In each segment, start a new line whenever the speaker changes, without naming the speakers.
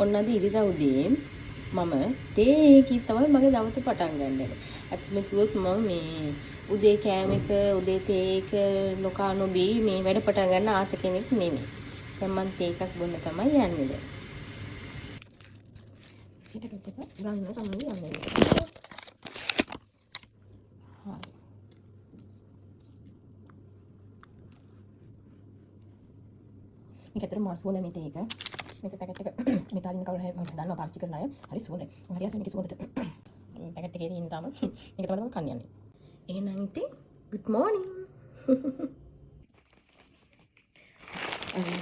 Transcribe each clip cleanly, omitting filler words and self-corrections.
ඔන්න අද ඉරිදා උදේ මම තේ කී තමයි මගේ දවස පටන් ගන්නේ. අත්ම කිව්වොත් මම මේ උදේ කෑම එක උදේ තේ එක නොකා නොබී මේ වැඩ පටන් ගන්න ආස කෙනෙක් නෙමෙයි. දැන් මම තේ එකක් බොන්න තමයි යන්නේ දැන්. හිතකට එක ගන්න තමයි යන්නේ. හරි. මේක ඇත්තටම මාර සුවඳ මේ තේ එක. මේක පැකට් එක මෙතාලින් කවුරු හරි මම දන්නවා පාවිච්චි කරන අය. හරි සුවඳයි. මම හරි ආසයි මේක සුවඳට. පැකට් එකේ තියෙන තාම මේක තමයි කන්න යන්නේ. එහෙනම් ඉතින් good morning.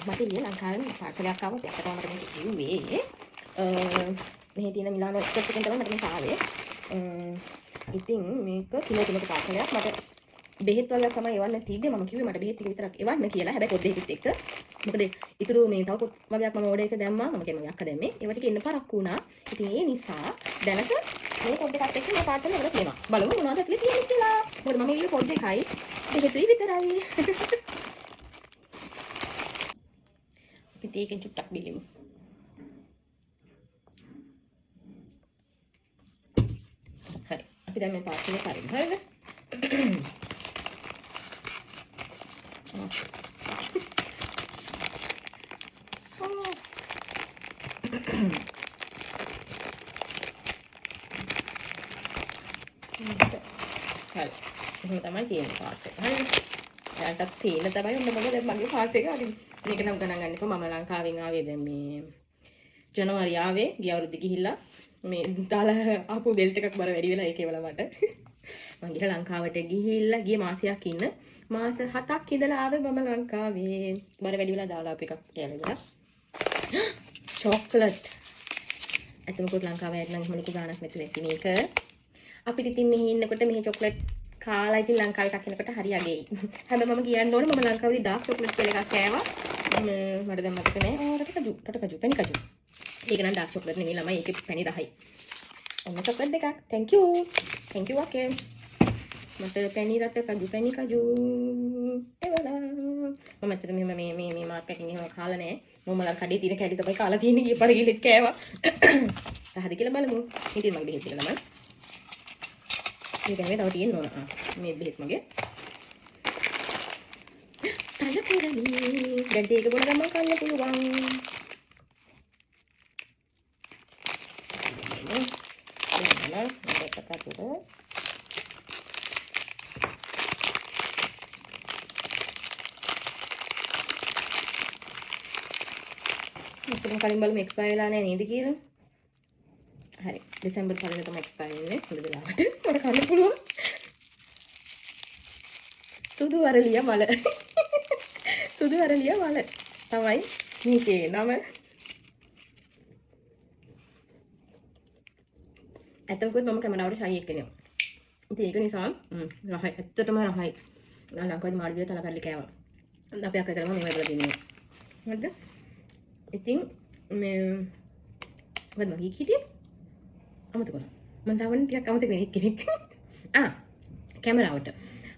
මට ඊයේ ලංකාවේ පාර්සලයක් ආවා. ඒකට මට මේක කිව්වේ. මෙහි තියෙන මිලානෝ එක්ස්ප්‍රස් එකෙන් තමයි මට මේක ආවේ. ඉතින් මේක කිලෝ 3ක පාර්සලයක් මට බෙහෙත් වලක් තමයි එවන්න තිබ්බේ. මම කිව්වේ මට බෙහෙත් ටික විතරක් එවන්න කියලා. හැබැයි පොත් දෙකත් එක්ක. මොකද ඊටු මේ තව පොත් වගේක් මම ඕඩර් එක දැම්මා. මම කියන්නේ අක්ක දැම්මේ. ඒවට ටික එන්න පරක්කු වුණා. ඉතින් ඒ නිසා දැනට මේ පොත් දෙකත් එක්ක මේ පාර්සල් එවලා තියෙනවා. බලමු මොනවද කියලා තියෙන්නේ කියලා. මොකද මම ඊයේ පොත් දෙකයි බෙහෙතුයි විතරයි. අපි තේකෙන් චුට්ටක් බිලිමු. හරි. අපි දැන් මේ පාර්සල් එක අරින්න. හරිද? හරි. එහෙනම් තමයි තියෙන්නේ පාස් එක. හරිද? එයාටත් තියෙන තමයි ඔන්න මම දැන් මගේ පාස් එක අරින්න. මේක නම් ගණන් ගන්න එපා. මම ලංකාවෙන් ආවේ දැන් මේ ජනවාරි ආවේ. ගිය අවුරුද්දේ ගිහිල්ලා මේ දාලා ආපු බෙල්ට් එකක් බර වැඩි වෙලා ඒකේ වල මට. මම ගිහලා ලංකාවට ගිහිල්ලා ගිය මාසයක් ඉන්න. මාස 7ක් ඉඳලා ආවේ මම ලංකාවේ. බර වැඩි වෙලා දාලා ආපු එකක් කියලා. චොක්ලට්. අතමකොත් ලංකාවේ ඇවිත් නම් එහෙම ලොකු ගාණක් නැති වෙති මේක. අපිට ඉතින් මෙහි ඉන්නකොට මෙහි චොක්ලට් කාලා ඉතින් ලංකාවේ එකක් එනකොට හරි අගෙයි. හැබැයි මම කියන්න ඕනේ මම ලංකාවේදී ඩාර්ක් චොක්ලට් කියලා එකක් කෑවා. මට දැන් මතක නෑ. රට කජු පැණි කජු. ඒක නම් ඩාර්ක් චොක්ලට් නෙමෙයි ළමයි ඒකේ පැණි රහයි. ඔන්න චොක්ලට් දෙකක්. thank you. thank you okay. මට පැණි රට කජු පැණි කජු. එවලා. මම ඇත්තට මෙහෙම මේ මාර්කටින් එහෙම කාලා නෑ. මොමලා කඩේ තියෙන කැඩි තමයි කාලා තියෙන්නේ. ගිය පාර ගිලෙත් කෑවා. හරිද කියලා බලමු. ඉතින් මගේ බෙහෙත් ටික ළමයි. මේක නෙමෙයි තව තියෙන්න ඕන. මේ බෙහෙත් මගේ. තලපුරණි. දැන් ඒක බොන ගමන් කන්න පුළුවන්. ඉතින් කලින් බලමු එක්ස්පයර් වෙලා නැහැ නේද කියලා. හරි. දෙසැම්බර් 1 තමයි එක්ස්පයර් වෙන්නේ. හොඳ වෙලාවට. මට කන්න පුළුවන්. සුදු අරලිය මල. සුදු අරලිය මල. තමයි මේකේ නම. ඇත්තටම මම කැමරාවට ෂයි එක්ක එනවා. ඉතින් ඒක නිසා රහයි ඇත්තටම රහයි. ලංකාවේ මාර්ගය තල කරලි කෑවා. අපි අක්ක කරම මේ වල දෙන්නේ. හරිද? ඉතින් මේ මොකද මම හිටියේ? අමතක වුණා. මම තාම ටිකක් අමතක වෙන්නේ කෙනෙක්. කැමරාවට.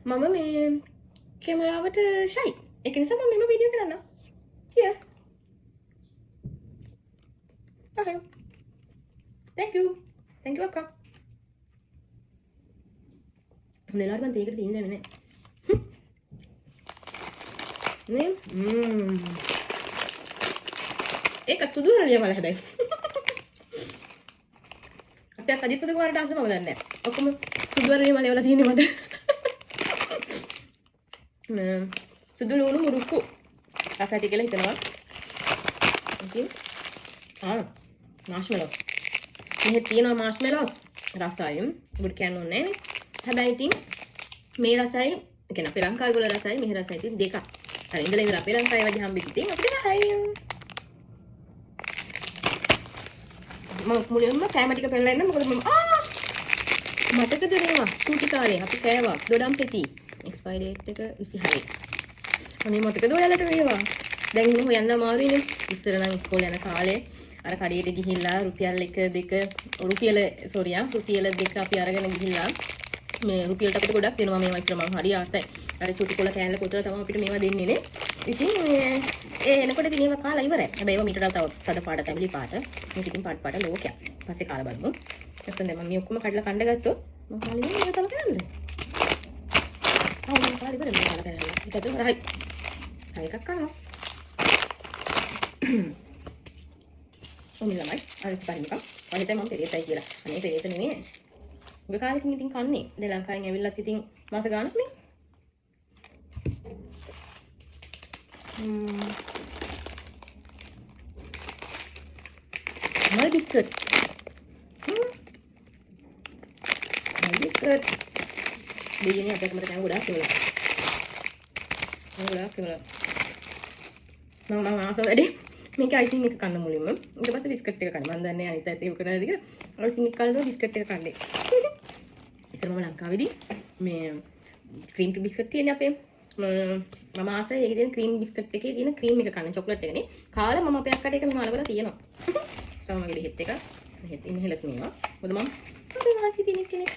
මම මේ කැමරාවට ෂයි. ඒක නිසා මම මේ වීඩියෝ කරනවා. Here. Okay. Thank you. Thank you අක්කා. නෙලාර මන් තේකට තියෙන්නේ නැහැ. නේ? ඒක සුදු හරිය මල හැබැයි. අපි අදිත් පොද කුමාරට ආසම මම දන්නේ නැහැ. ඔක්කොම සුදු හරිය මල වල තියෙන්නේ මට. සුදු ලුණු මුරුක්කු රසටි කියලා හිතනවා. ඉතින් මාෂ්මෙලෝස්. මෙහෙ තියෙනවා මාෂ්මෙලෝස් රසයි. උඩ කියන්න ඕනේ නේ. හැබැයි ඉතින් මේ රසයි, ඒ කියන්නේ අපේ ලංකාවේ වල රසයි මෙහෙ රසයි ඉතින් දෙකක්. අර ඉඳලා අපේ ලංකාවේ වගේ හම්බෙක ඉතින් අපිට හයි. මම මුලින්ම කැම ටික පෙන්නලා ඉන්න මොකද මම මතකද මේවා චූටි කාලේ අපි කෑවා දොඩම් පෙති එක්ස්පයරි ඩේට් එක 26. අනේ මතකද ඔයාලට මේවා? දැන් එහෙම හොයන්න අමාරුයිනේ. ඉස්සර නම් ඉස්කෝලේ යන කාලේ අර කඩේට ගිහිල්ලා රුපියල් 1 2 රුපියල් 2 අපි අරගෙන ගිහිල්ලා මේ රුපියල්ට අපිට ගොඩක් දෙනවා මේවා ඉස්සර මම හරි ආසයි. අර චූටි කොළ කෑල්ල කොතල තමයි අපිට මේවා දෙන්නේ නේ. ඉතින් ඒ එනකොට ඉතින් ඒවා කාලා ඉවරයි. හැබැයි ඒවා මීට වඩා තව තද පාට තැඹිලි පාට. මේක ඉතින් පාට ලෝකයක්. පස්සේ කාලා බලමු. නැත්නම් දැන් මම මේ ඔක්කොම කඩලා කණ්ඩ ගත්තොත් මම කාලා ඉන්නේ තල කරන්නේ. මම කාලා ඉවරයි මම කාලා කරන්නේ. ඒකද හරි. හරි එකක් කරනවා. ඔන්න ළමයි අර පරිණිකම්. වලිට මම පෙරේතයි කියලා. අනේ පෙරේත නෙමෙයි. ඔය කාලෙකින් ඉතින් කන්නේ. දැන් ලංකාවෙන් ඇවිල්ලත් ඉතින් මාස ගාණක් නේ. මල් බිස්කට්. මල් බිස්කට්. දෙයනේ අපිට මට දැන් ගොඩාක් කියලා. මම ආස වැඩි මේක අයිසිං එක කන්න මුලින්ම ඊට පස්සේ බිස්කට් එක කන්න. මම දන්නේ අනිත් අයත් ඒක කරනවාද කියලා. අයිසිං එක කල්ලා බිස්කට් එක කන්නේ. ඉතින් මම ලංකාවේදී මේ ක්‍රීම් බිස්කට් තියෙන්නේ අපේ මම ආසයි ඒකේ තියෙන ක්‍රීම් බිස්කට් එකේ තියෙන ක්‍රීම් එක කන්න චොක්ලට් එකනේ. කාලා මම අපේ අක්කට ඒක මෙහෙම අලවලා තියෙනවා. තව මගේ බෙහෙත් එක. බෙහෙත් ඉන්හෙලස් මේවා. මොකද මම අපේ වාසි තියෙන කෙනෙක්.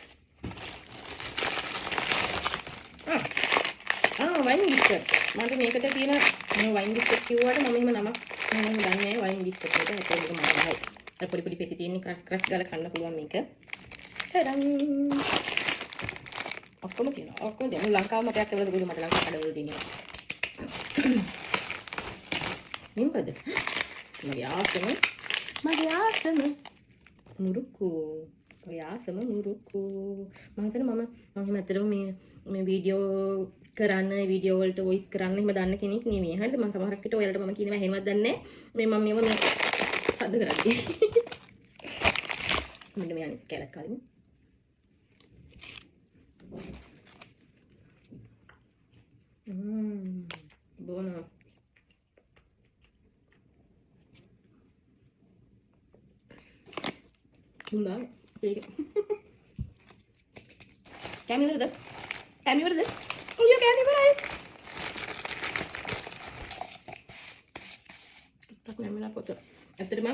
වයින් බිස්කට්. මට මේකට තියෙන මේ වයින් බිස්කට් කිව්වට මම එහෙම නමක් මම දන්නේ නැහැ වයින් බිස්කට් එක. ඒක එක මමයි. අර පොඩි පොඩි පෙති තියෙන ක්‍රෂ් ගාලා කන්න පුළුවන් මේක. ටඩන්. ඔක්කොම තියෙනවා. ඔක්කොම දැන් ලංකාව මතයක් කරලා දුක මට ලංකාව කඩවල දෙන්නේ. මොකද? මගේ ආසම මුරුක්කු. මගේ ආසම මුරුක්කු. මම හිතන්නේ මම එහෙම ඇත්තටම මේ වීඩියෝ කරන්න වීඩියෝ වලට වොයිස් කරන්න එහෙම දන්න කෙනෙක් නෙමෙයි. හරිද? මම සමහරක් විට ඔයාලට මම කියනවා එහෙමවත් දන්නේ නැහැ. මම මේව සද්ද කරන්නේ. මෙන්න මේ අනිත් කැලක් කලින්. Buono. Buono. Kami berada. Oh ya kami berada. Tak namanya foto. ඇත්තටම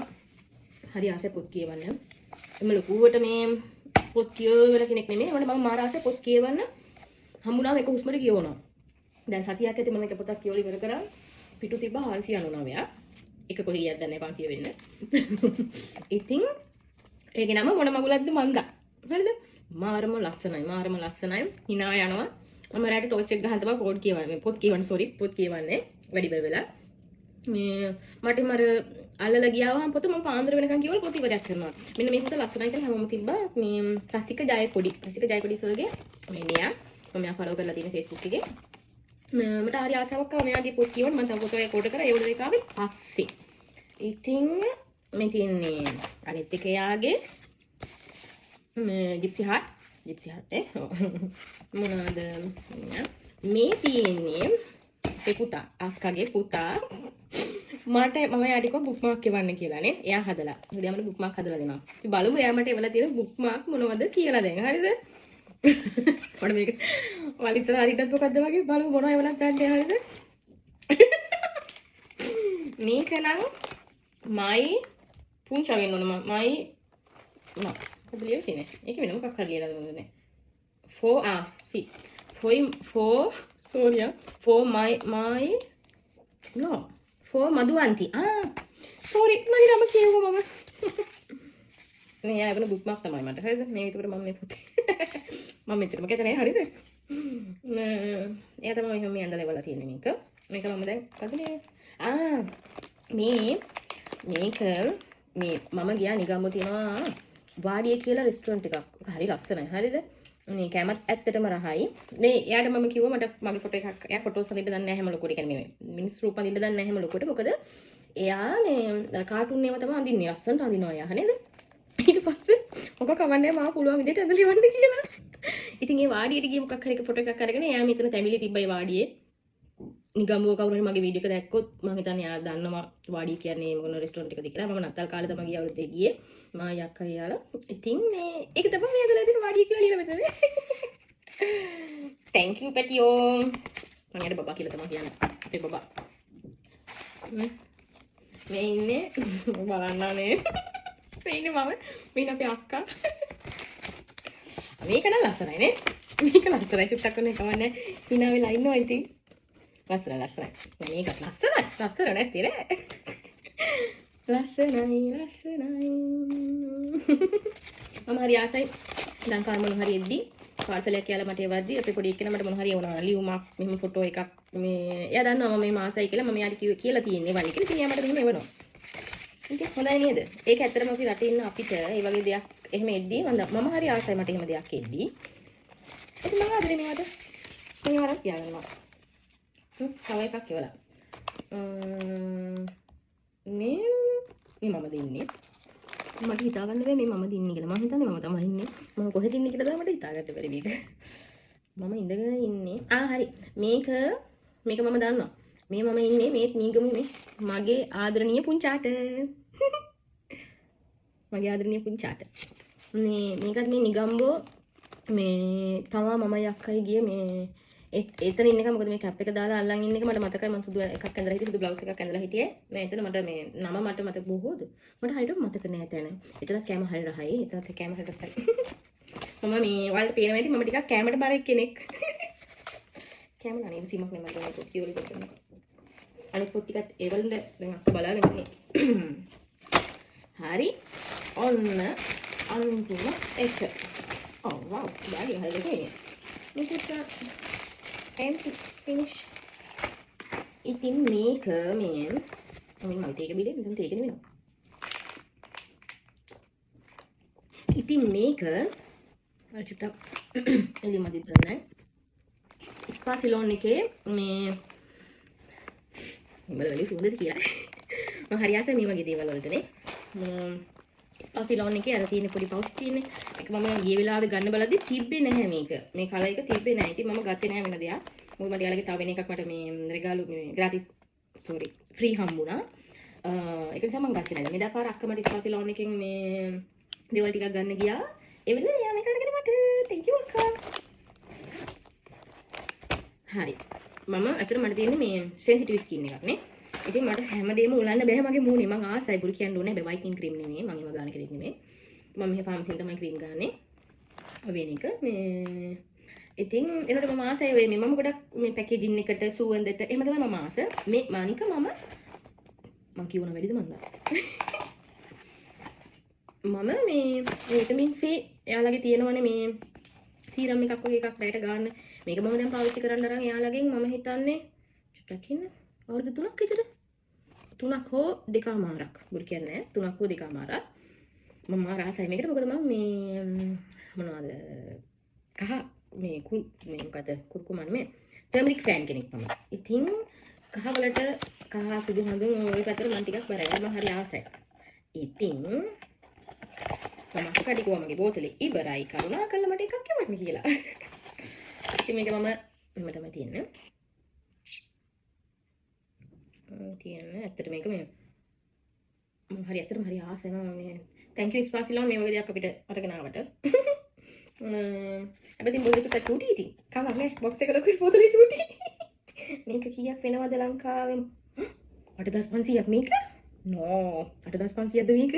හරි ආසයි පොත් කියවන්න. එම ලොකුවට මේ පොත් කියවන කෙනෙක් නෙමෙයි. මම මාර ආසයි පොත් කියවන්න. හම්බුනාම එක හුස්මට කියවනවා. දැන් සතියක් ඇතුලේ මම එක පොතක් කියවලා ඉවර කරා. පිටු තිබ්බා 499ක්. එක කොහේ ගියක්ද දන්නේ නැහැ කියවෙන්න. ඉතින් ඒකේ නම මොන මගුලක්ද මන්දා. හරිද? මාරම ලස්සනයි. hina යනවා. මම රැට ටෝච් එක ගහන් තමයි පොත් කියවන්නේ. පොත් කියවන්නේ. වැඩි වෙලා. මේ මට මර අල්ලලා ගියාම පොත මම පාන්දර වෙනකන් කියවල පොත ඉවරයක් කරනවා. මෙන්න මේ පොත ලස්සනයි කියලා හැමෝම තිබ්බා. මේ රසික ජයකොඩි සර්ගේ මේ මෙයා මම මෙයා ෆලෝ කරලා තියෙන Facebook එකේ. මට හරි ආසාවක් ආවා මෙයාගේ පොත් කියවන්න. මම තව පොත එක කොට කරා ඒ වල දෙක ආවේ පස්සේ. ඉතින් මේ තියන්නේ අනිත් එක යාගේ ජිප්සි හට් මොනවාද මේ තියෙන්නේ ඒ පුතා අක්කගේ පුතා මට මම යාට කිව්වා බුක්මාක් කියවන්න කියලානේ. එයා හදලා. ඉතින් මට බුක්මාක් හදලා දෙනවා. ඉතින් බලමු එයා මට එවලා තියෙන බුක්මාක් මොනවද කියලා දැන්. හරිද? මට මේක වලිතර හරියටත් මොකද්ද වගේ බලමු මොනවද එවලා ගන්න හරිද? මේක නම් මයි පුංචා වෙන්න ඕන මයි මොකක්ද ලියලා තියෙන්නේ? ඒක වෙන මොකක් හරි ලියලා දුන්නේ. for මදුවන්ති. sorry මගේ නම කියවුවා මම. මේ යාගෙන බුක්මාක් තමයි මට. හරිද? මේ විතර මම මේ පොතේ. මම මෙතනම කැතනේ හරිද? එයා තමයි මම මේ ඇඳලා ඉවලා තියෙන්නේ මේක. මේක මම දැන් කඩනේ. මේක මම ගියා නිගම්බෝ තියෙනවා වාඩිය කියලා රෙස්ටුරන්ට් එකක්. හරි ලස්සනයි. හරිද? මේ කැමත් ඇත්තටම රහයි. මේ එයාට මම කිව්වා මට මගේ ෆොටෝ එකක් එයා ෆොටෝස් අඳින්න දන්නේ නැහැ හැම ලොකුවට. කියන්නේ මේ මිනිස් රූප අඳින්න දන්නේ නැහැ හැම ලොකුවට. මොකද එයා මේ කාටුන් ඒවා තමයි අඳින්නේ. ලස්සනට අඳිනවා එයා. නේද? ඊට පස්සේ මොකක් කවන්නේ මාව පුළුවන් විදිහට ඇඳලා ඉවන්න කියලා. ඉතින් ඒ වාඩියට ගිය මොකක් හරි ෆොටෝ එකක් අරගෙන එයා මෙතන තැඹිලි තිබ්බයි වාඩියේ. නිගම්බුව කවුරු හරි මගේ වීඩියෝ එක දැක්කොත් මම හිතන්නේ එයා දන්නවා වාඩිය කියන්නේ මොන රෙස්ටුරන්ට් එකද කියලා. මම නත්තල් කාලේ තමයි ගිය අවුරුද්දේ ගියේ. මා යක්කා කියලා. ඉතින් මේ ඒක තමයි මේ ඇදලා දෙන වාඩිය කියලා ලියලා මෙතන. thank you පැටියෝ. මම යාට බබා කියලා තමයි කියන්නේ. අපේ බබා. මේ ඉන්නේ බලන්නනේ. මේ ඉන්නේ මම. මේ අපේ අක්කා. මේක නම් ලස්සනයි නේ. මේක ලස්සනයි. චුට්ටක් කරන එක කවන්නේ. hina වෙලා ඉන්නවා ඉතින්. ලස්සනයි. මේක ලස්සන නැති නෑ. ලස්සනයි. මම හරි ආසයි ලංකාවේ මොන හරි එද්දි පාර්සලයක් කියලා මට එවද්දි අපේ පොඩි එක්කෙනා මට මොන හරි වුණා ලියුමක් මෙහෙම ෆොටෝ එකක් මේ එයා දන්නවා මම මේ මාසයි කියලා මම යාට කියලා තියෙන්නේ වන්නේ කියලා ඉතින් එයා මට මෙහෙම එවනවා. ඉතින් හොඳයි නේද? ඒක ඇත්තටම අපි රටේ ඉන්න අපිට ඒ වගේ දෙයක් එහෙම එද්දි මම හරි ආසයි මට එහෙම දෙයක් එද්දි. ඉතින් මම ආදරේ මේවට මේ වරක් තියාගන්නවා. තව එකක් එවලා. මේ මම දෙන්නේ මට හිතාගන්න බැහැ මේ මම දින්නේ කියලා. මම හිතන්නේ මම තමයි ඉන්නේ. මම කොහෙද ඉන්නේ කියලා තමයි මට හිතාගන්න බැරි මේක. මම ඉඳගෙන ඉන්නේ. හරි. මේක මම දන්නවා. මේ මම ඉන්නේ මේ මීගම මේ මගේ ආදරණීය පුංචාට. මගේ ආදරණීය පුංචාට. මේකත් මේ නිගම්බෝ මේ තමා මමයි අක්කයි ගිය මේ එතන ඉන්න එක මොකද මේ කැප් එක දාලා අල්ලන් ඉන්න එක මට මතකයි මම සුදු එකක් ඇඳලා හිටියේ සුදු බ්ලවුස් එකක් ඇඳලා හිටියේ මම එතන මට මේ නම මට මතක බොහෝද මට හරියට මතක නෑ තැන එතනත් කැම හරි රහයි එතනත් කැම හරි රසයි මම මේ ඔයාලට පේනවා ඇති මම ටිකක් කැමට බර කෙනෙක් කැම නනේ සීමක් නේ මම ඒක කියවල දෙන්න අනිත් පොත් ටිකත් ඒ වලින්ද දැන් අක්ක බලාගෙන ඉන්නේ හරි ඔන්න අන්තිම එක ඔව් වව් බාගේ හරියට මේක fancy finish. ඉතින් මේක මේ මම තේක බිලේ මෙතන තේක නෙවෙයි. ඉතින් මේක චුට්ටක් එලි මදි දන්නේ. ස්පා සිලෝන් එකේ මේ බලවලි සුන්දරද කියලා. මම හරි ආසයි මේ වගේ දේවල් වලටනේ. ස්පා සිලෝන් එකේ අර තියෙන පොඩි පවුච් තියෙන්නේ. ඒක මම ගිය වෙලාවේ ගන්න බලද්දි තිබ්බේ නැහැ මේක. මේ කලර් එක තිබ්බේ නැහැ. ඉතින් මම ගත්තේ නැහැ වෙන දෙයක්. මොකද මට යාළුවගේ තව වෙන එකක් මට මේ රෙගාලු මේ ග්‍රාටිස් ෆ්‍රී හම්බුණා. ඒක නිසා මම ගත්තේ නැහැ. මෙදා පාර අක්ක මට ස්පා සිලෝන් එකෙන් මේ දේවල් ටිකක් ගන්න ගියා. ඒ වෙලාවේ යා මේක අරගෙන මට thank you අක්කා. හරි. මම අතන මට තියෙන්නේ මේ sensitive skin එකක් නේ. ඉතින් මට හැමදේම උලන්න බෑ මගේ මූණේ. මං ආසයි බුරු කියන්න ඕනේ. හැබැයි whitening cream නෙමෙයි. මම ඒව ගන්න කෙනෙක් නෙමෙයි. මම මෙහෙ ෆාමසියෙන් තමයි ක්‍රීම් ගන්නෙ. වෙන එක මේ ඉතින් එනකොට මම ආසයි වෙයි මේ මම ගොඩක් මේ පැකේජින් එකට සුවඳට එහෙම තමයි මම ආස. මේ මානික මම කියවන වැඩිද මන්ද? මම මේ විටමින් C එයාලගේ තියෙනවනේ මේ සීරම් එකක් වගේ එකක් රැයට ගන්න. මේක මම දැන් පාවිච්චි කරන්න අරන් එයාලගෙන් මම හිතන්නේ චුට්ටක් ඉන්න අවුරුදු 3ක් විතර 3ක් හෝ 2මාරක් බුරු කියන්නේ 3ක් හෝ 2මාරක් මම ආසයි මේකට මොකද මම මේ මොනවද කහ මේ මොකද කුරුකුමන් මේ ටර්මරික් ෆෑන් කෙනෙක් මම. ඉතින් කහ වලට කහ සුදු හඳුන් ওই පැත්තට මම ටිකක් බරයි. මම හරි ආසයි. ඉතින් මම කඩිකුවා මගේ බෝතලේ ඉවරයි කරුණා කළා මට එකක් එවන්න කියලා. ඉතින් මේක මම මෙහෙම තමයි තියන්නේ. ඇත්තට මේක මේ මම හරි ඇත්තටම හරි ආසයි මම මේ thank you ස්පා සිලෝන් මේ වගේ දෙයක් අපිට අරගෙන ආවට. හැබැයි බෝතලෙට චූටි ඉතින්. කවන්න නෑ බොක්ස් එක ලොකුයි බෝතලේ චූටි. මේක කීයක් වෙනවද ලංකාවෙන්? 8500ක් මේක? නෝ 8500ක්ද මේක?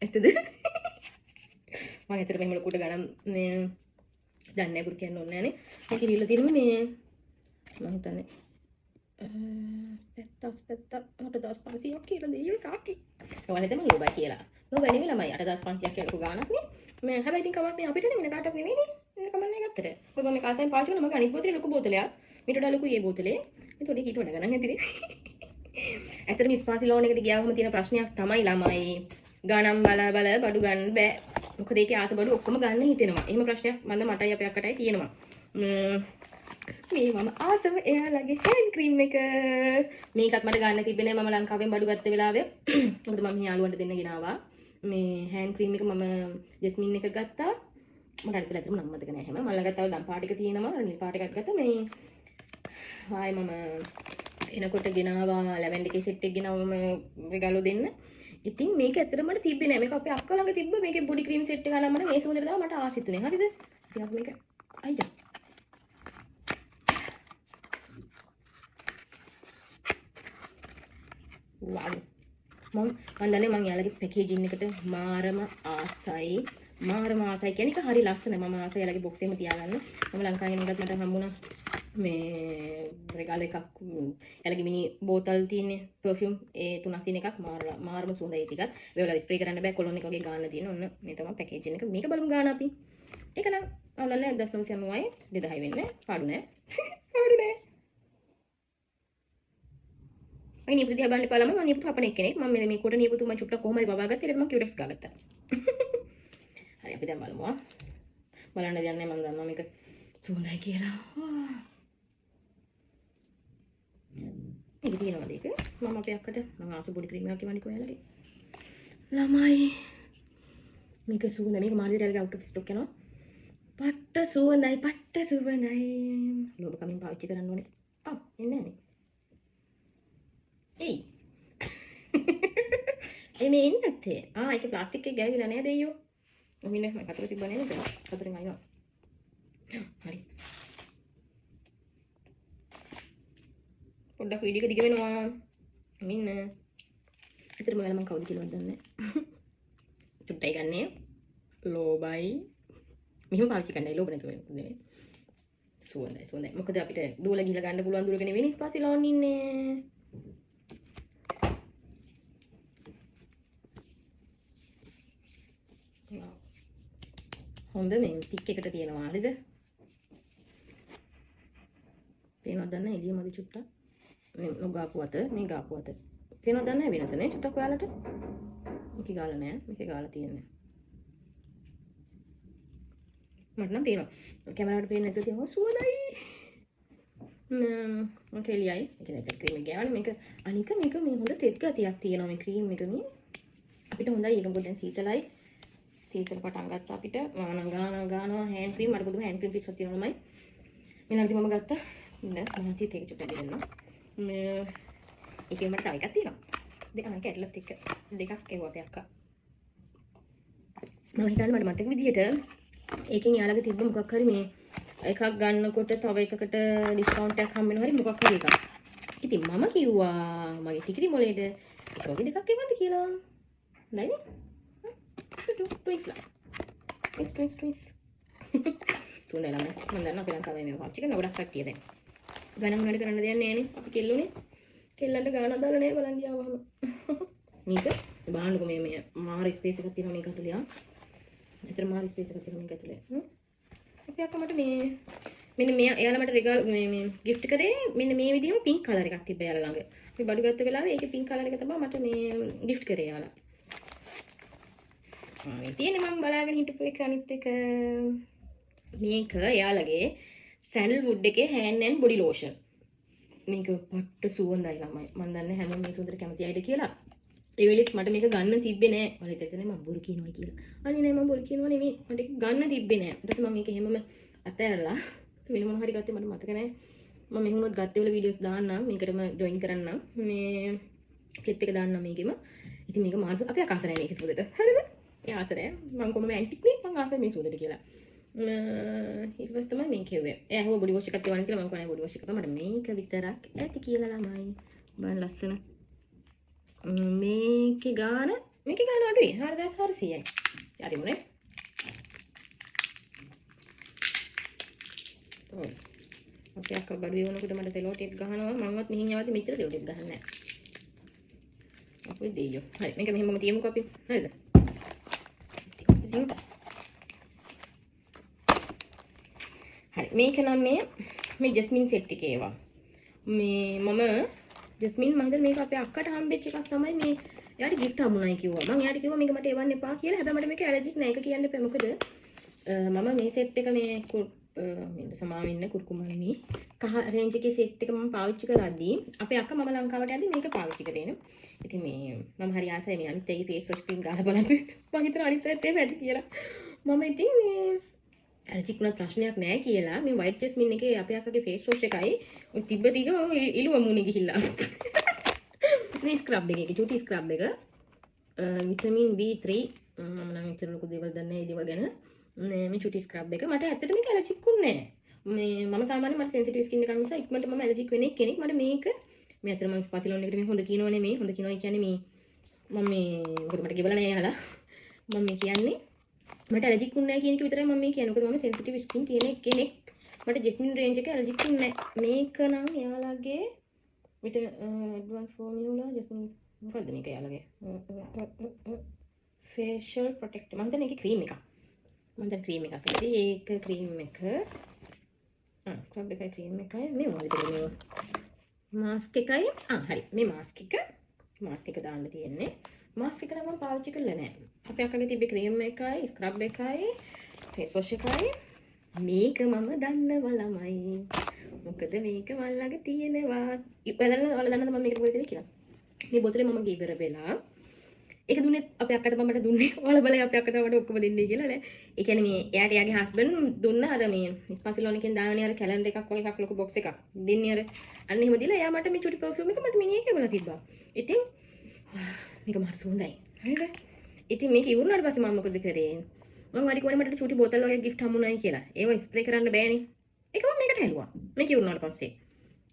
ඇත්තද? මම ඇත්තට මෙහෙම ලොකුට ගණන් මේ දන්නේ නැහැ පුරු කියන්න ඕනේ නෑනේ. මේක ඉරිලා තියෙනවා මේ මම හිතන්නේ 8500ක් කියලා දෙයියෝ සාකි. ඔයාලා තමයි ලෝබයි කියලා. ලෝබයි නෙමෙයි ළමයි 8500ක් කියලා ලොකු ගාණක් නේ. මේ හැබැයි ඉතින් කමක් නෑ අපිට නෙමෙයි කාටවත් නෙමෙයිනේ. ඒක කමක් නෑ ගත්තට. මොකද මම කාසෙන් පාවිච්චි කරන මගේ අනිත් බෝතලේ ලොකු බෝතලයක්. මීට වඩා ලොකුයි මේ බෝතලේ. ඒතකොට ඊට වඩා ගණන් නැතිනේ. ඇත්තටම ස්පා සිලෝන් එකට ගියාම තියෙන ප්‍රශ්නයක් තමයි ළමයි ගණන් බල බඩු ගන්න බෑ. මොකද ඒකේ ආස බඩු ඔක්කොම ගන්න හිතෙනවා. එහෙම ප්‍රශ්නයක් මටයි අපේ අක්කටයි තියෙනවා. මේ මම ආසම එයාලගේ හෑන්ඩ් ක්‍රීම් එක මේකත් මට ගන්න තිබෙන්නේ මම ලංකාවෙන් බඩු ගත්ත වෙලාවේ මොකද මම යාළුවන්ට දෙන්න ගෙනාවා මේ හෑන්ඩ් ක්‍රීම් එක මම ජස්මින් එක ගත්තා මට අනිත් නම් මතක නෑ හැම මම ළඟ තව දම් පාට එක තියෙනවා නිල් පාට එකක් ගත්තා මේ ආයි මම එනකොට ගෙනාවා ලැවෙන්ඩර් එකේ සෙට් එක ගෙනාවා මම රෙගාලෝ දෙන්න ඉතින් මේක ඇත්තටම මට තිබ්බේ නෑ මේක අපේ අක්කා ළඟ තිබ්බ මේකේ බොඩි ක්‍රීම් සෙට් එක ගන්න මට මේ සුවඳට දාලා මට ආසිතුනේ හරිද ඉතින් අපි මේක අයියා wow මම දන්නේ මම යාළුවගේ පැකේජින් එකට මාරම ආසයි කියන්නේ හරි ලස්සනයි මම ආසයි යාළුවගේ බොක්ස් එකෙම තියාගන්න මම ලංකාවේ ඉන්නකොට මට හම්බුණා මේ රෙගාල එකක් එයාලගේ මිනි බෝතල් තියෙන පර්ෆියුම් ඒ තුනක් තියෙන එකක් මාරම සුවඳයි ටිකක්. ඒ වල ස්ප්‍රේ කරන්න බෑ කොලොන් එක වගේ ගාන්න තියෙන. ඔන්න මේ තමයි පැකේජින් එක. මේක බලමු ගාන අපි. ඒක නම් අවුලන්නේ 1990යි 2000 වෙන්නේ. පාඩු නෑ. පාඩු නෑ. මම නියපොතු දිහා බලන්න එපාලම මම නියපොතු හපන එක්කෙනෙක්. මම මේ කොට නියපොතු මම චුට්ටක් කොහමද බබා ගත්තේ. ඒකට මම කියුටෙක්ස් ගාගත්තා. හරි අපි දැන් බලමු. බලන්න දෙයක් නෑ මම දන්නවා මේක සුවඳයි කියලා. මේක තියෙනවද ඒක? මම අපේ අක්කට මම ආස බොඩි ක්‍රීම් එකක් ගෙවන්නේ කොහේලගේ. ළමයි මේක සුවඳ මේක මාළිරල්ගේ අවුට් ඔෆ් ස්ටොක් යනවා. පට්ට සුවඳයි. ලෝභ කමින් පාවිච්චි කරන්න ඕනේ. එන්නේ නැහැ. එයි. මේ ඉන්නත්තේ. ඒක ප්ලාස්ටික් එක ගෑවිලා නේද අයියෝ? ඔමිනේ මම කතර තිබ්බ නේද? කතරෙන් අයිනවා. හරි. පොඩ්ඩක් වීඩියෝ එක දිග වෙනවා. මින්න. ඇත්තටම ඔයාලා මම කවුද කියලාවත් දන්නේ නැහැ. චුට්ටයි ගන්නේ. ලෝබයි. මෙහෙම පාවිච්චි කරන්නයි ලෝබ නැතුව නෙවෙයි. සුවඳයි. මොකද අපිට දුවලා ගිහලා ගන්න පුළුවන් දුරක නෙවෙයි ස්පාසි ලෝන් ඉන්නේ. හොඳ මේ ටික් එකට තියෙනවා හරිද? පේනවද දන්නේ එළිය මදි චුට්ටක්. මේ නොගාපු අත මේ ගාපු අත. පේනවද දන්නේ වෙනස නේ චුට්ටක් ඔයාලට? මේක ගාලා නෑ. මේක ගාලා තියෙන්නේ. මට නම් පේනවා. කැමරාවට පේන්නේ නැතුව තියෙනවා සුවඳයි. ඕක එළියයි. ඒක නෙට ක්‍රීම් එක ගෑවනේ මේක අනික මේක මේ හොඳ තෙත් ගතියක් තියෙනවා මේ ක්‍රීම් එක මේ. අපිට හොඳයි ඒක මොකද දැන් සීතලයි. සීතල පටන් ගත්තා අපිට ගානවා හෑන්ඩ් ක්‍රීම් මට පුදුම හෑන්ඩ් ක්‍රීම් පිස්සක් තියෙනවාමයි. මෙලන්දි මම ගත්තා. ඉන්න මහන්සිත් ඒක චුට්ටක් දෙන්න. මේ ඒකේ මට තව එකක් තියෙනවා. දෙකක් කැටලත් එක්ක දෙකක් එවුවා අපේ අක්කා. මම හිතන්නේ මට මතක විදියට ඒකෙන් යාළගේ තිබ්බ මොකක් හරි මේ එකක් ගන්නකොට තව එකකට ඩිස්කවුන්ට් එකක් හම්බ වෙනවා හරි මොකක් හරි එකක්. ඉතින් මම කිව්වා මගේ ටිකිරි මොලේට ඒක වගේ දෙකක් එවන්න කියලා. හොඳයිනේ. Twins. සුවඳයි ළමයි. මම දන්නවා අපේ ලංකාවේ මේව පාවිච්චි කරන ගොඩක් කට්ටිය දැන්. ගණන් මොනවද කරන්න දෙයක් නැහැ නේ. අපි කෙල්ලුනේ. කෙල්ලන්ට ගානක් දාලා නෑ බලන් ගියාවම. මේක බලන්නකෝ මේ මාර ස්පේස් එකක් තියෙනවා මේක ඇතුලේ. ඇතර මාර ස්පේස් එකක් තියෙනවා මේක ඇතුලේ. අපි අක්කමට මෙන්න මේ එයාලා මට රිගල් මේ gift කරේ මෙන්න මේ විදිහම pink color එකක් තිබ්බ එයාලා ළඟ. අපි බඩු ගත්ත වෙලාවේ ඒකේ pink color එක තමයි මට මේ gift කරේ එයාලා. මේ තියෙන්නේ මම බලාගෙන හිටපු එක අනිත් එක මේක එයාලගේ sandalwood එකේ hand and body lotion. මේක පට්ට සුවඳයි ළමයි. මම දන්නේ හැමෝම මේ සුවඳට කැමති අයද කියලා. ඒ වෙලෙත් මට මේක ගන්න තිබ්බේ නෑ. මම හිතුවේ මම බොරු කියනවා කියලා. අනේ නෑ මම බොරු කියනවා නෙමෙයි. මට ඒක ගන්න තිබ්බේ නෑ. ඊට පස්සේ මම මේක හැමම අතහැරලා වෙන මොන හරි ගත්තේ මට මතක නෑ. මම මෙහුණොත් ගත්තේ වල වීඩියෝස් දාන්නම්. මේකටම ජොයින් කරන්නම්. මේ ක්ලිප් එක දාන්නම් මේකෙම. ඉතින් මේක මාර්ග අපි අකාසරයි මේක සුවඳට. හරිද? ඒ ආසරය. මම කොහොම ඇන්ටික් නේ මම ආසයි මේ සුවඳට කියලා. ඊට පස්සේ තමයි මේ කිව්වේ. එයා හුව බොඩි වොෂ් එකක් තියවන්න කියලා මම කොහේ බොඩි වොෂ් එක මට මේක විතරක් ඇති කියලා ළමයි. බලන්න ලස්සන. මේකේ ගාන අඩුයි 4400යි. හරිමුනේ. අපි අක්ක බඩු යවනකොට මට සෙලෝ ටේප් ගහනවා. මමවත් මෙහින් යවද්දි මෙච්චර සෙලෝ ටේප් ගහන්නේ නැහැ. අපි දෙයියෝ. හරි මේක මෙහෙමම තියමුකෝ අපි. හරිද? හරි මේක නම් මේ ජස්මින් සෙට් එකේ ඒවා. මේ මම ජස්මින් මම හිතන්නේ මේක අපේ අක්කට හම්බෙච්ච එකක් තමයි මේ එයාට gift හම්බුනායි කිව්වා. මම එයාට කිව්වා මේක මට එවන්න එපා කියලා. හැබැයි මට මේක ඇලර්ජික් නෑ. ඒක කියන්න එපා. මොකද මම මේ සෙට් එක මේ සමාවෙන්න කුරුකුමන්නේ කහ රේන්ජ් එකේ සෙට් එක මම පාවිච්චි කරද්දී අපේ අක්කා මම ලංකාවට යද්දී මේක පාවිච්චි කරේ නේ. ඉතින් මේ මම හරි ආසයි මේ අනිත් ඒකේ ෆේස් වොෂ් ක්‍රීම් ගාලා බලන්න. මම හිතන අනිත් ඒත් එහෙම ඇති කියලා. මම ඉතින් මේ ඇලර්ජික් උනත් ප්‍රශ්නයක් නෑ කියලා මේ white jasmine එකේ අපේ අක්කගේ ෆේස් වොෂ් එකයි ඔය තිබ්බ ටික ඉලුව මුනේ ගිහිල්ලා. මේ ස්ක්‍රබ් එකේ චූටි ස්ක්‍රබ් එක විටමින් B3 මම නම් ඉතින් ලොකු දේවල් දන්නේ ඒ දේවල් ගැන. මේ චූටි ස්ක්‍රබ් එක මට ඇත්තට මේක ඇලර්ජික් උන්නේ නෑ. මේ මම සාමාන්‍යයෙන් මට සෙන්සිටිව් ස්කින් එකක් නිසා ඉක්මනට මම ඇලර්ජික් වෙන කෙනෙක්. මට මේක මේ අතර මම ස්පාසිලෝන් එකට මේ හොඳ කියනෝ නෙමෙයි. හොඳ කියනවා කියන්නේ මේ මම මේ මොකද මට ගෙවලා නෑ යාලා. මම මේ කියන්නේ මට ඇලර්ජික් උන්නේ නැහැ කියන එක විතරයි මම මේ කියන්නේ. මොකද මම සෙන්සිටිව් ස්කින් තියෙන කෙනෙක්. මට ජෙස්මින් රේන්ජ් එක ඇලර්ජික් උන්නේ මේක නම් එයාලගේ විට ඇඩ්වාන්ස් ෆෝමියුලා ජෙස්මින් මොකද්ද මේක එයාලගේ ෆේෂල් ප්‍රොටෙක්ටර් මම හිතන්නේ ඒකේ ක්‍රීම් එකක් ඒක ක්‍රීම් එක ස්ක්‍රබ් එකයි ක්‍රීම් එකයි මේ වගේ මේවා මාස්ක් එකයි හරි මේ මාස්ක් එක දාන්න තියෙන්නේ මාස්ක් එක නම් මම පාවිච්චි කරලා නැහැ අපේ අකගේ තිබ්බේ ක්‍රීම් එකයි ස්ක්‍රබ් එකයි ෆේස් වොෂ් එකයි මේක මම දන්නව ළමයි මොකද මේක මල් ළඟ තියෙනවා ඔයාලා දන්නවද මම මේකට මොකද කියලා මේ බෝතලේ මම ගීවර වෙලා ඒක දුන්නේ අපේ අක්කට මමට දුන්නේ ඔයාලා බලයි අපේ අක්කට මට ඔක්කොම දෙන්නේ කියලා නේ ඒ කියන්නේ මේ එයාට එයාගේ හස්බන්ඩ් දුන්න අර මේ ස්පාසිලෝන් එකෙන් දාන්නේ අර කැලෙන්ඩර් එකක් වගේ එකක් ලොකු බොක්ස් එකක් දෙන්නේ අර අන්න එහෙම දීලා එයා මට මේ චුටි පර්ෆියුම් එක මට මිනිහේ කියලා තිබ්බා ඉතින් මේක මාර සුවඳයි හරිද ඉතින් මේක ඉවරනාට පස්සේ මම මොකද කරේ මම වැඩි කොනේ මට චුටි බෝතල් වගේ ගිෆ්ට් හම්බුනායි කියලා ඒව ස්ප්‍රේ කරන්න බෑනේ ඒක මම මේකට හැලුවා මේක ඉවරනාට පස්සේ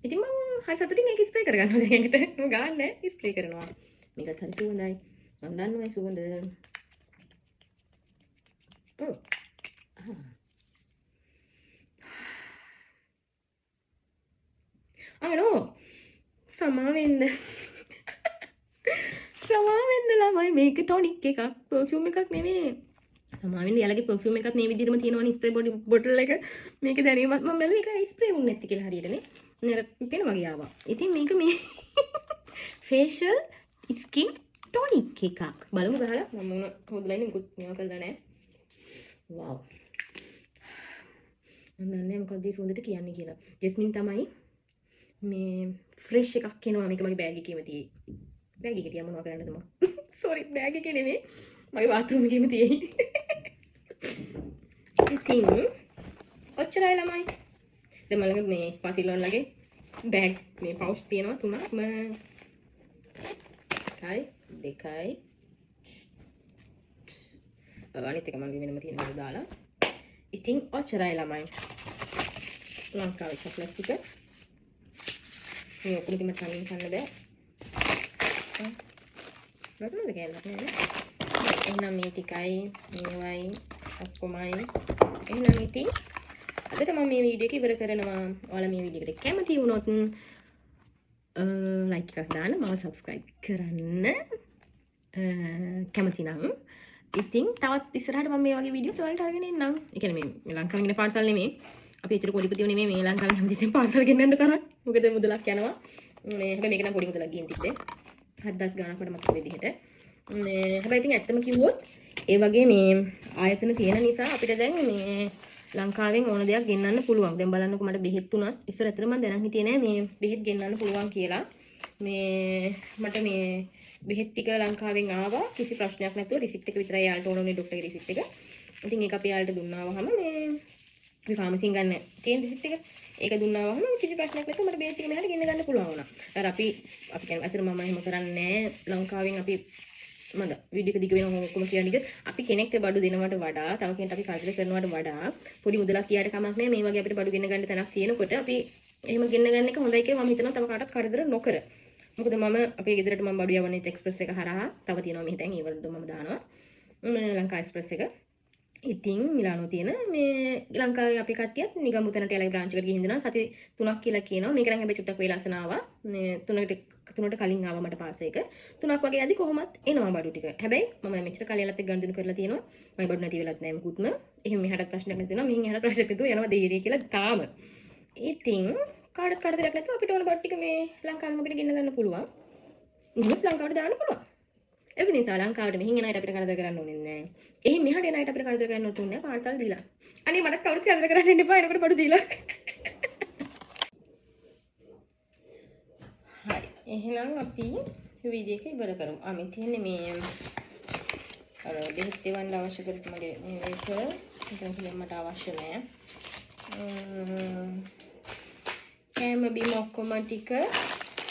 ඉතින් මම හරි සතුටින් මේක ස්ප්‍රේ කරගන්නවා දැන් ඒකට මම ගන්න ස්ප්‍රේ කරනවා මේකත් හරි සුවඳයි මම දන්නවා සුවඳ අනෝ සමාවෙන්න ළමයි මේක ටොනික් එකක් පර්ෆියුම් එකක් නෙමෙයි සමාවෙන්න යාලගේ පර්ෆියුම් එකත් මේ විදිහටම තියෙනවනේ ස්ප්‍රේ බොටල් එක මේක දැනීමත් මම බැලුවා ඒක ස්ප්‍රේ වුන්නේ නැති කියලා හරියටනේ නේද පේන වගේ ආවා ඉතින් මේක මේ ෆේෂල් ස්කින් ටොනික් එකක් බලමු ගහලා මම මොන හොදලයිනේ මුකුත් මේවා කරලා නැහැ වව් මම දන්නේ මොකක්ද මේ සුවඳට කියන්නේ කියලා ජෙස්මින් තමයි මේ ෆ්‍රෙෂ් එකක් කෙනවා මේක මගේ බෑග් එකේම තියෙයි බෑග් එකේ තියා මොනවා කරන්නද මම සෝරි බෑග් එකේ නෙමෙයි මගේ බාත්රූම් එකේම තියෙයි ඉතින් ඔච්චරයි ළමයි දැන් මම ළඟ මේ ස්පාසිලෝන් ලගේ බෑග් මේ පවුච් තියෙනවා තුනක්ම දෙකයි අනිත් එක මම වෙනම තියෙන දේ දාලා ඉතින් ඔච්චරයි ළමයි ලංකාවේ චොක්ලට් ටික මේ ඔක්කොම කන්න බෑ නේද කියලා නේද එහෙනම් මේ ටිකයි මේවයි ඔක්කොමයි එහෙනම් ඉතින් අදට මම මේ වීඩියෝ එක ඉවර කරනවා ඔයාලා මේ වීඩියෝ එකට කැමති වුණොත් ලයික් එකක් දාන්න මම සබ්ස්ක්‍රයිබ් කරන්න කැමති නම් ඉතින් තවත් ඉස්සරහට මම මේ වගේ වීඩියෝස් වලට අරගෙන එන්නම් ඒ කියන්නේ මේ ලංකාවේ ඉන්න පාර්සල් නෙමෙයි අපි ඒතර පොඩිපතියෝ නෙමෙයි මේ ලංකාවේ හැමතිස්සෙම පාර්සල් ගෙන්නන්න තරම් මොකද මුදලක් යනවා මේ හැබැයි මේක නම් පොඩි මුදලක් ගියන් තිබ්බේ 7000 ගාණක් වඩ මතක විදිහට මේ හැබැයි ඉතින් ඇත්තම කිව්වොත් ඒ වගේ මේ ආයතන තියෙන නිසා අපිට දැන් මේ ලංකාවෙන් ඕන දෙයක් ගෙන්නන්න පුළුවන්. දැන් බලන්නකෝ මට බෙහෙත් තුනක් ඉස්සර ඇත්තට මම දැනන් හිටියේ නෑ මේ බෙහෙත් ගෙන්නන්න පුළුවන් කියලා. මේ මට මේ බෙහෙත් ටික ලංකාවෙන් ආවා කිසි ප්‍රශ්නයක් නැතුව රිසිප්ට් එක විතරයි යාළුවට ඕන උනේ ડોක්ටර්ගේ රිසිප්ට් එක. ඉතින් ඒක අපි යාළුවට දුන්නාවහම මේ ෆාමසියෙන් ගන්න තියෙන රිසිප්ට් එක ඒක දුන්නාවහම කිසි ප්‍රශ්නයක් නැතුව මට බෙහෙත් ටික මෙහාට ගෙන්න ගන්න පුළුවන් වුණා. අර අපි කියන්නේ අතන මම එහෙම කරන්නේ නෑ ලංකාවෙන් අපි මම වීඩියෝ එක දිග වෙනවා ඔක්කොම කියන්නේ අපි කෙනෙක්ට බඩු දෙනවට වඩා තව කෙනෙක්ට අපි කරදර කරනවට වඩා පොඩි මුදලක් කියාට කමක් නෑ මේ වගේ අපිට බඩු ගෙන්න ගන්න තැනක් තියෙනකොට අපි එහෙම ගෙන්න ගන්න එක හොඳයි කියලා මම හිතනවා තව කාටවත් කරදර නොකර මොකද මම අපේ ගෙදරට මම බඩු යවන්නේ එක්ස්ප්‍රස් එක හරහා තව තියෙනවා මෙහෙ තැන් ඒවලට මම දානවා ලංකා එක්ස්ප්‍රස් එක ඉතින් මිලානෝ තියෙන මේ ලංකාවේ අපි කට්ටියත් නිගම්බුතනට යාලගේ බ්‍රාන්ච් එකට ගිහින් දෙනවා සති 3ක් කියලා කියනවා මේක නම් හැබැයි චුට්ටක් වෙලාසන ආවා මේ 3ට කලින් ආවා මට පාස් එක 3ක් වගේ යද්දි කොහොමත් එනවා බඩු ටික හැබැයි මම මෙච්චර කලියලත් එක්ක ගනුදෙනු කරලා තියෙනවා මම බඩු නැති වෙලත් නැහැ මුකුත්ම එහෙම මෙහාට ප්‍රශ්නයක් නැති වෙනවා මෙහින් එහාට ප්‍රශ්නයක් නැතුව යනවා දෙහිරිය කියලා තාම ඉතින් කාටවත් කරදරයක් නැතුව අපිට ඕන බඩු ටික මේ ලංකාවෙම අපිට ගෙන්න ගන්න පුළුවන් ඉන්නත් ලංකාවට දාන්න පුළුවන් ඒ නිසා ලංකාවට මෙහින් එන අයට අපිට කරදර කරන්න ඕනේ නැහැ. එහෙන් මෙහාට එන අයට අපිට කරදර කරන්න ඕනේ නැහැ. පාර්සල් දීලා. අනේ මට කවුරුත් කරදර කරන්න දෙන්න එපා. එනකොට බඩු දීලා. හරි. එහෙනම් අපි වීඩියෝ එක ඉවර කරමු. මේ තියෙන්නේ මේ අර බෙහෙත් දෙවන්න අවශ්‍ය කරපු මගේ මේක. ඒක මට අවශ්‍ය නැහැ. කෑම බීම ඔක්කොම ටික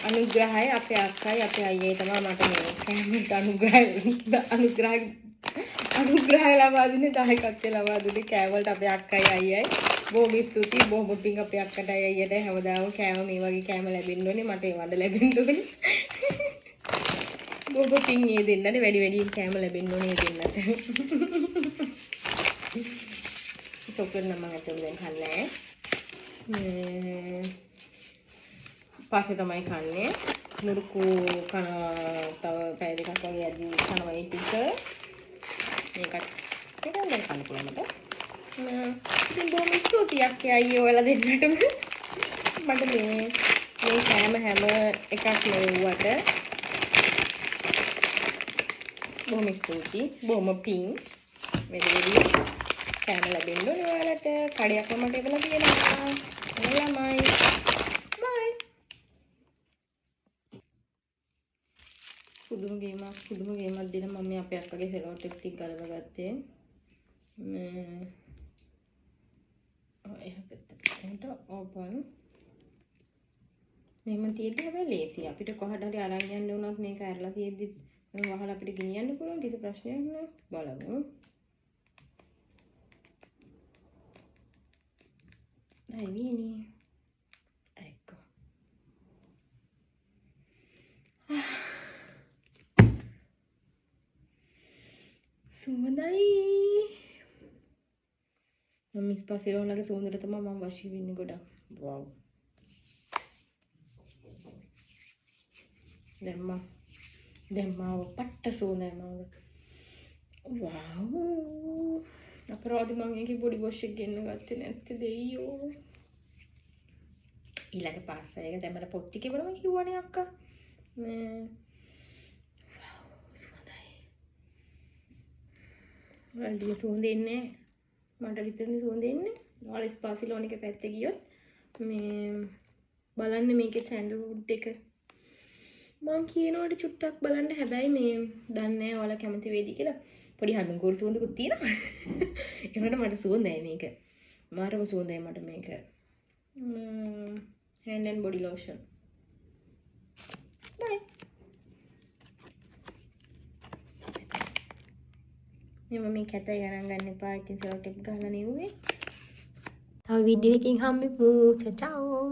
අනුග්‍රහය අපේ අක්කයි අපේ අයියයි තමයි මට මේ කැමරට අනුග්‍රහය ලබා දුන්නේ 10ක් ලබා දුන්නේ කෑවලට අපේ අක්කයි අයියයි බොහොම ස්තුතියි බොහොම පිං අපේ අක්කටයි අයියට හැමදාම කෑම මේ වගේ කෑම ලැබෙන්න ඕනේ මට ඒ වඩ ලැබෙන්න ඕනේ බොහොම පිං මේ දෙන්නනේ වැඩි කෑම ලැබෙන්න ඕනේ දෙන්නට චොක්ලට් නම් මම අතට දැන් කන්නේ මේ පස්සේ තමයි කන්නේ. මුරුකු කන තව පැය දෙකක් වගේ ඇදී කනවා ඒ ටික. මේකත් දැන් කන්න පුළුවන් මට. ඉතින් බොහොම ස්තුතියක් අයියෝ ඔයාලා දෙන්නටම. මට මේ හැම එකක් ලැබුවට බොහොම ස්තුතියි. බොහොම පිං. මේ වීඩියෝ කැම ලැබෙන්න ඕනේ ඔයාලට. කඩයක්ම මට එවලා තියෙනවා. ළමයි. බයි. පුදුම ගේමක් දෙන මම මේ අපේ අක්කගේ සෙලෝ ටේප් ටික ගලව ගත්තේ. එහා පැත්තට ඕපන්. මෙහෙම තියෙද්දි හැබැයි ලේසියි. අපිට කොහට හරි අරන් යන්න උනත් මේක ඇරලා තියෙද්දි වහලා අපිට ගෙනියන්න පුළුවන් කිසි ප්‍රශ්නයක් නෑ. බලමු. Dai, vieni. Ecco. සුවඳයි. මම ස්පාසිරෝලගේ සුවඳට තමයි මම වශී වෙන්නේ ගොඩක්. වව්. දැම්මා පට්ට සුවඳයි මාව. වව්. අපරාධි මම ඒකේ බොඩි වොෂ් එක ගෙන්න ගත්තේ නැත්තේ දෙයියෝ. ඊළඟ පාස්ස එක දැම්මලා පොත් ටිකේ වල මම කිව්වනේ අක්කා. මේ සුවඳයි. වල්ඩිය සුවඳ එන්නේ මට විතරනේ සුවඳ එන්නේ. ඔයාලා ස්පාසිලෝන් එකේ පැත්තේ ගියොත් මේ බලන්න මේකේ සැන්ඩල්වුඩ් එක මම කියනකොට චුට්ටක් බලන්න. හැබැයි මේ දන්නේ නැහැ ඔයාලා කැමති වෙයිද කියලා. පොඩි හඳුන්කෝල් සුවඳකුත් තියෙනවා. ඒකට මට සුවඳයි මේක. මාරම සුවඳයි මට මේක. hand and body lotion. Bye. මම මේ කැත ගණන් ගන්න එපා. ඉතින් සෙලෝ ටේප් ගහලා නෙව්වේ. තව වීඩියෝ එකකින් හම්බෙමු. චාචාෝ.